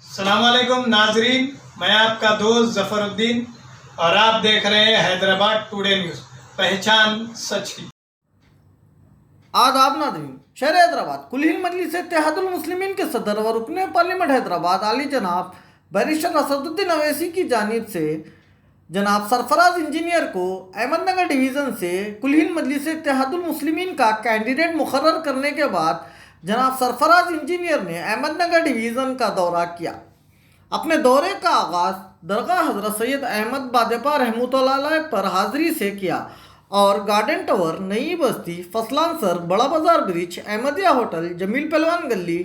अस्सलामुअलैकुम नाजरीन, मैं आपका दोस्त जफरुद्दीन और आप देख रहे हैं हैदराबाद टुडे न्यूज़। पहचान सच की। आदाब नाज़रीन, शहर हैदराबाद कुल हिंद मजलिस इत्तेहादुल मुस्लिमीन के सदर व रुकन पार्लियामेंट हैदराबाद आली जनाब बैरिस्टर असदुद्दीन अवैसी की जानिब से जनाब सरफराज इंजीनियर को अहमदनगर डिवीज़न से कुल हिंद मजलिस इत्तेहादुल मुस्लिमीन का कैंडिडेट मुकर्रर करने के बाद जनाब सरफराज इंजीनियर ने अहमदनगर डिवीज़न का दौरा किया। अपने दौरे का आगाज़ दरगाह हज़रत सैयद अहमद बादेपा रहमतुल्लाह अलैह पर हाज़िरी से किया और गार्डन टावर, नई बस्ती, फसलांसर, बड़ा बाजार ब्रिज, अहमदिया होटल, जमील पहलवान गली,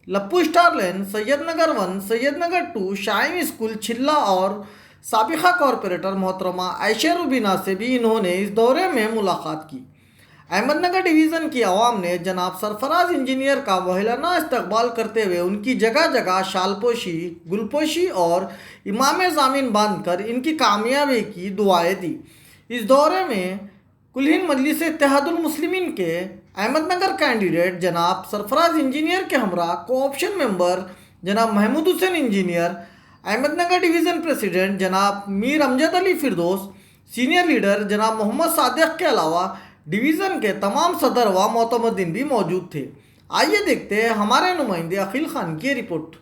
लप्पू स्टार लेन, सैयद नगर 1, सैयद नगर 2, शाइम स्कूल छिल्ला और साबिका कॉरपोरेटर मोहतरमा आयशा रुबीना से भी इन्होंने इस दौरे में मुलाकात की। अहमदनगर डिवीज़न की आवाम ने जनाब सरफराज इंजीनियर का वहलाना इस्तकबाल करते हुए उनकी जगह जगह शालपोशी, गुलपोशी और इमाम ज़ामीन बांधकर इनकी कामयाबी की दुआएं दी। इस दौरे में कुल हिंद मजलिस इत्तेहादुल मुस्लिमीन के अहमदनगर कैंडिडेट जनाब सरफराज इंजीनियर के हमरा कोऑप्शन मेंबर जनाब Mahmood Hussain engineer, Ahmednagar division president जनाब मीर अमजद अली फिरदौस, सीनियर लीडर जनाब मोहम्मद सादिक के अलावा डिवीज़न के तमाम सदर व मोतमदीन भी मौजूद थे। आइए देखते हैं हमारे नुमाइंदे अखिल खान की रिपोर्ट।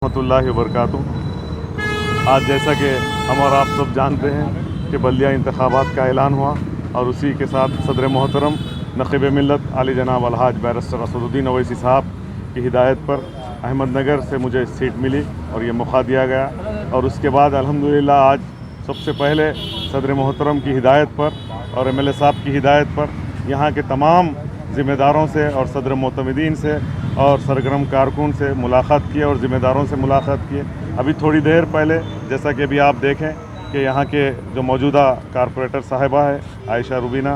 रहमतुल्लाहि व बरकातुहू। आज जैसा कि हम और आप सब जानते हैं कि बल्दिया इंतखाबात का ऐलान हुआ और उसी के साथ सदर मोहतरम नक़ीब मिल्लत आली जनाब अलहाज बैरिस्टर असदुद्दीन अवैसी साहब की हिदायत पर अहमदनगर से मुझे सीट मिली और ये मौका दिया गया। और उसके बाद अल्हम्दुलिल्लाह आज सबसे पहले सदर मोहतरम की हिदायत पर और MLA साहब की हिदायत पर यहाँ के तमाम ज़िम्मेदारों से और सदर मोतमदीन से और सरगर्म कारकुन से मुलाकात किए और ज़िम्मेदारों से मुलाकात किए। अभी थोड़ी देर पहले जैसा कि अभी आप देखें कि यहाँ के जो मौजूदा कारपोरेटर साहिबा है आयशा रुबीना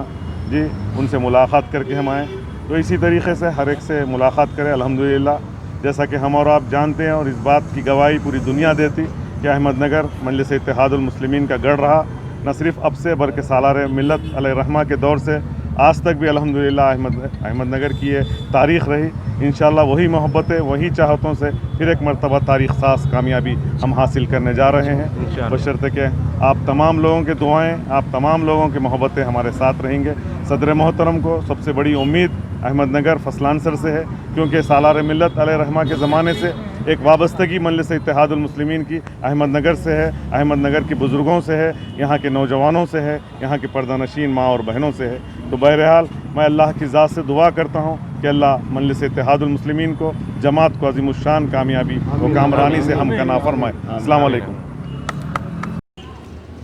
जी, उनसे मुलाकात करके हम आए। तो इसी तरीके से हर एक से मुलाकात करें अल्हम्दुलिल्लाह। जैसा कि हम और आप जानते हैं और इस बात की गवाही पूरी दुनिया देती कि अहमदनगर मजलिस इत्तेहादुल मुस्लिमीन का गढ़ रहा, न सिर्फ अब से बल्कि सालार मिल्लत अलैहिर्रहमा के दौर से आज तक भी अल्हम्दुलिल्लाह अहमदनगर की ये तारीख़ रही। इंशाअल्लाह वही मोहब्बतें, वही चाहतों से फिर एक मरतबा तारीख़ साज़ कामयाबी हम हासिल करने जा रहे हैं, बशर्ते कि आप तमाम लोगों के दुआएं, आप तमाम लोगों की मोहब्बतें हमारे साथ रहेंगे। सदर मोहतरम को सबसे बड़ी उम्मीद अहमदनगर फसलांसर से है, क्योंकि सालार मिल्लत अलैहिर्रहमा के ज़माने से एक वाबस्तगी मजलिस इत्तेहादुल मुस्लिमीन की अहमदनगर से है, अहमदनगर के बुज़ुर्गों से है, यहाँ के नौजवानों से है, यहाँ के पर्दानशीन माँ और बहनों से है। तो बहरहाल मैं अल्लाह की ज़ात से दुआ करता हूँ कि अल्लाह मजलिस इत्तेहादुल मुस्लिमीन को, जमात को अज़ीमुश्शान कामयाबी व कामरानी से हम कना फरमाए। अस्सलाम वालेकुम।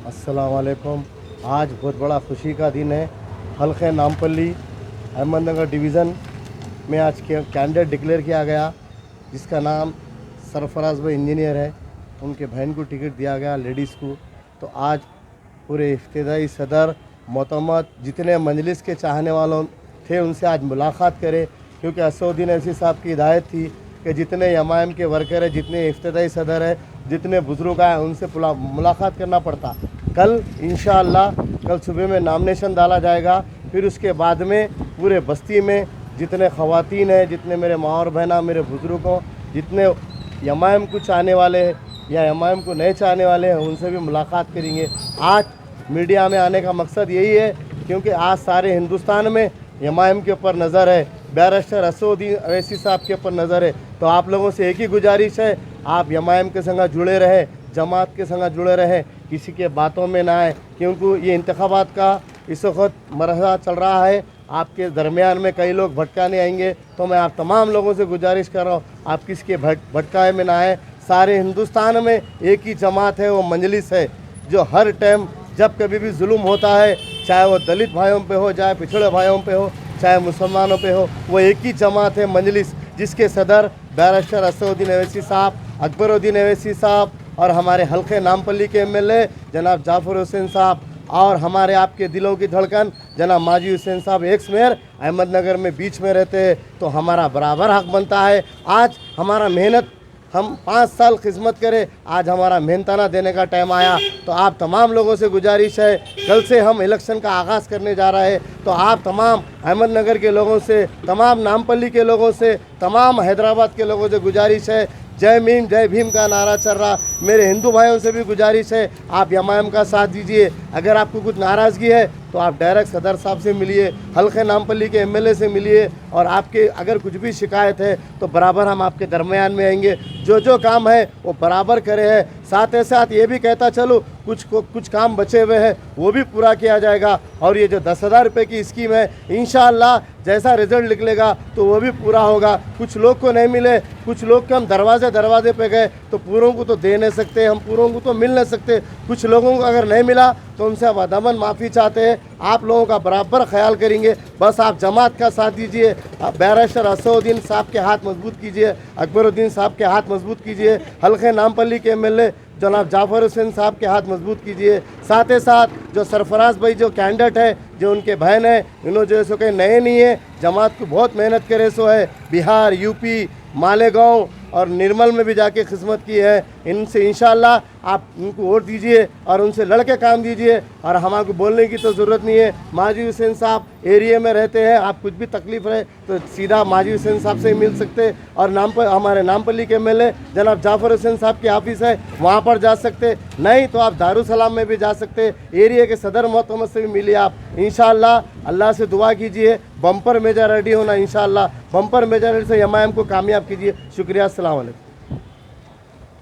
अस्सलाम वालेकुम। आज बहुत बड़ा खुशी का दिन है। हल्के नामपल्ली अहमदनगर डिवीज़न में आज कैंडिडेट डिक्लेयर किया गया, जिसका नाम सरफराज भाई इंजीनियर है। उनके बहन को टिकट दिया गया लेडीज़ को। तो आज पूरे इफ्तिदाई सदर मोतमद जितने मजलिस के चाहने वालों थे उनसे आज मुलाकात करें, क्योंकि असदुद्दीन अवैसी साहब की हिदायत थी कि जितने यमाम के वर्कर हैं, जितने इफ्तिदाई सदर है, जितने बुज़ुर्ग आए उनसे मुलाकात करना पड़ता। कल इंशाअल्लाह कल सुबह में नामिनेशन डाला जाएगा, फिर उसके बाद में पूरे बस्ती में जितने ख़वातीन हैं, जितने मेरे माँ और बहना, मेरे बुज़ुर्गों, जितने यमाम को चाहने वाले हैं या यमाम को नहीं चाहने वाले हैं, उनसे भी मुलाकात करेंगे। आज मीडिया में आने का मकसद यही है क्योंकि आज सारे हिंदुस्तान में यमाम के ऊपर नज़र है, बैरिस्टर असदुद्दीन अवैसी साहब के ऊपर नज़र है। तो आप लोगों से एक ही गुजारिश है, आप यमाम के संग जुड़े रहे, जमात के संग जुड़े रहे, किसी के बातों में ना आए, क्योंकि ये इंतखाबात का इस वक्त मरहला चल रहा है। आपके दरमियान में कई लोग भटकाने आएंगे, तो मैं आप तमाम लोगों से गुजारिश कर रहा हूँ, आप किसी के भटकाए में ना आए। सारे हिंदुस्तान में एक ही जमात है, वो मजलिस है, जो हर टाइम जब कभी भी जुल्म होता है, चाहे वो दलित भाइयों पे हो, चाहे पिछड़े भाइयों पे हो, चाहे मुसलमानों पे हो, वो एक ही जमात है मजलिस, जिसके सदर बैरिस्टर असदुद्दीन अवैसी साहब, अकबरुद्दीन अवैसी साहब और हमारे हल्के नामपल्ली के एमएलए जनाब जाफर हुसैन साहब और हमारे आपके दिलों की धड़कन जनाब माजी हुसैन साहब एक्स मेयर अहमदनगर में बीच में रहते हैं। तो हमारा बराबर हक बनता है। आज हमारा मेहनत, हम 5 साल खिदमत करें, आज हमारा मेहनताना देने का टाइम आया। तो आप तमाम लोगों से गुजारिश है, कल से हम इलेक्शन का आगाज़ करने जा रहे हैं, तो आप तमाम अहमदनगर के लोगों से, तमाम नामपल्ली के लोगों से, तमाम हैदराबाद के लोगों से गुजारिश है, जय मीम जय भीम का नारा चल रहा। मेरे हिंदू भाइयों से भी गुजारिश है, आप यमाम का साथ दीजिए। अगर आपको कुछ नाराज़गी है तो आप डायरेक्ट सदर साहब से मिलिए, हल्के नामपल्ली के एमएलए से मिलिए, और आपके अगर कुछ भी शिकायत है तो बराबर हम आपके दरमियान में आएंगे। जो काम है वो बराबर करे है। साथ ही साथ ये भी कहता चलो कुछ काम बचे हुए हैं वो भी पूरा किया जाएगा। और ये जो 10,000 रुपये की स्कीम है, इंशाअल्लाह जैसा रिजल्ट निकलेगा तो वो भी पूरा होगा। कुछ लोग को नहीं मिले, कुछ लोग के हम दरवाजे पे गए तो पूरों को तो दे नहीं सकते, हम पूरों को तो मिल नहीं सकते। कुछ लोगों को अगर नहीं मिला तो उनसे अब अदमन माफ़ी चाहते हैं। आप लोगों का बराबर ख्याल करेंगे, बस आप जमात का साथ दीजिए। बैरिस्टर असदुद्दीन साहब के हाथ मजबूत कीजिए, अकबरुद्दीन साहब के हाथ मजबूत कीजिए, हल्के नामपल्ली के एमएलए जनाब जाफर हुसैन साहब के हाथ मजबूत कीजिए। साथ ही साथ जो सरफराज भाई जो कैंडिडेट है, जो उनके बहन है, इन्होंने जो सो कहीं नए नहीं है, जमात को बहुत मेहनत करे सो है, बिहार, यूपी, मालेगांव और निर्मल में भी जाके खिदमत की है। इनसे इंशाअल्लाह आप उनको वोट दीजिए और उनसे लड़के काम दीजिए। और हमारे बोलने की तो ज़रूरत नहीं है, माजी हुसैन साहब एरिया में रहते हैं, आप कुछ भी तकलीफ़ है तो सीधा माजी हुसैन साहब से ही मिल सकते। और हमारे नामपल्ली के एमएलए जनाब जाफर हुसैन साहब की ऑफिस है, वहाँ पर जा सकते, नहीं तो आप दारुसलाम में भी जा सकते, एरिया के सदर मोहतमद से भी मिलिए आप। इंशाअल्लाह अल्लाह से दुआ कीजिए, बम्पर मेजॉरिटी होना, इंशाअल्लाह बम्पर मेजॉरिटी से यमाम को कामयाब कीजिए। शुक्रिया, अस्सलाम वालेकुम।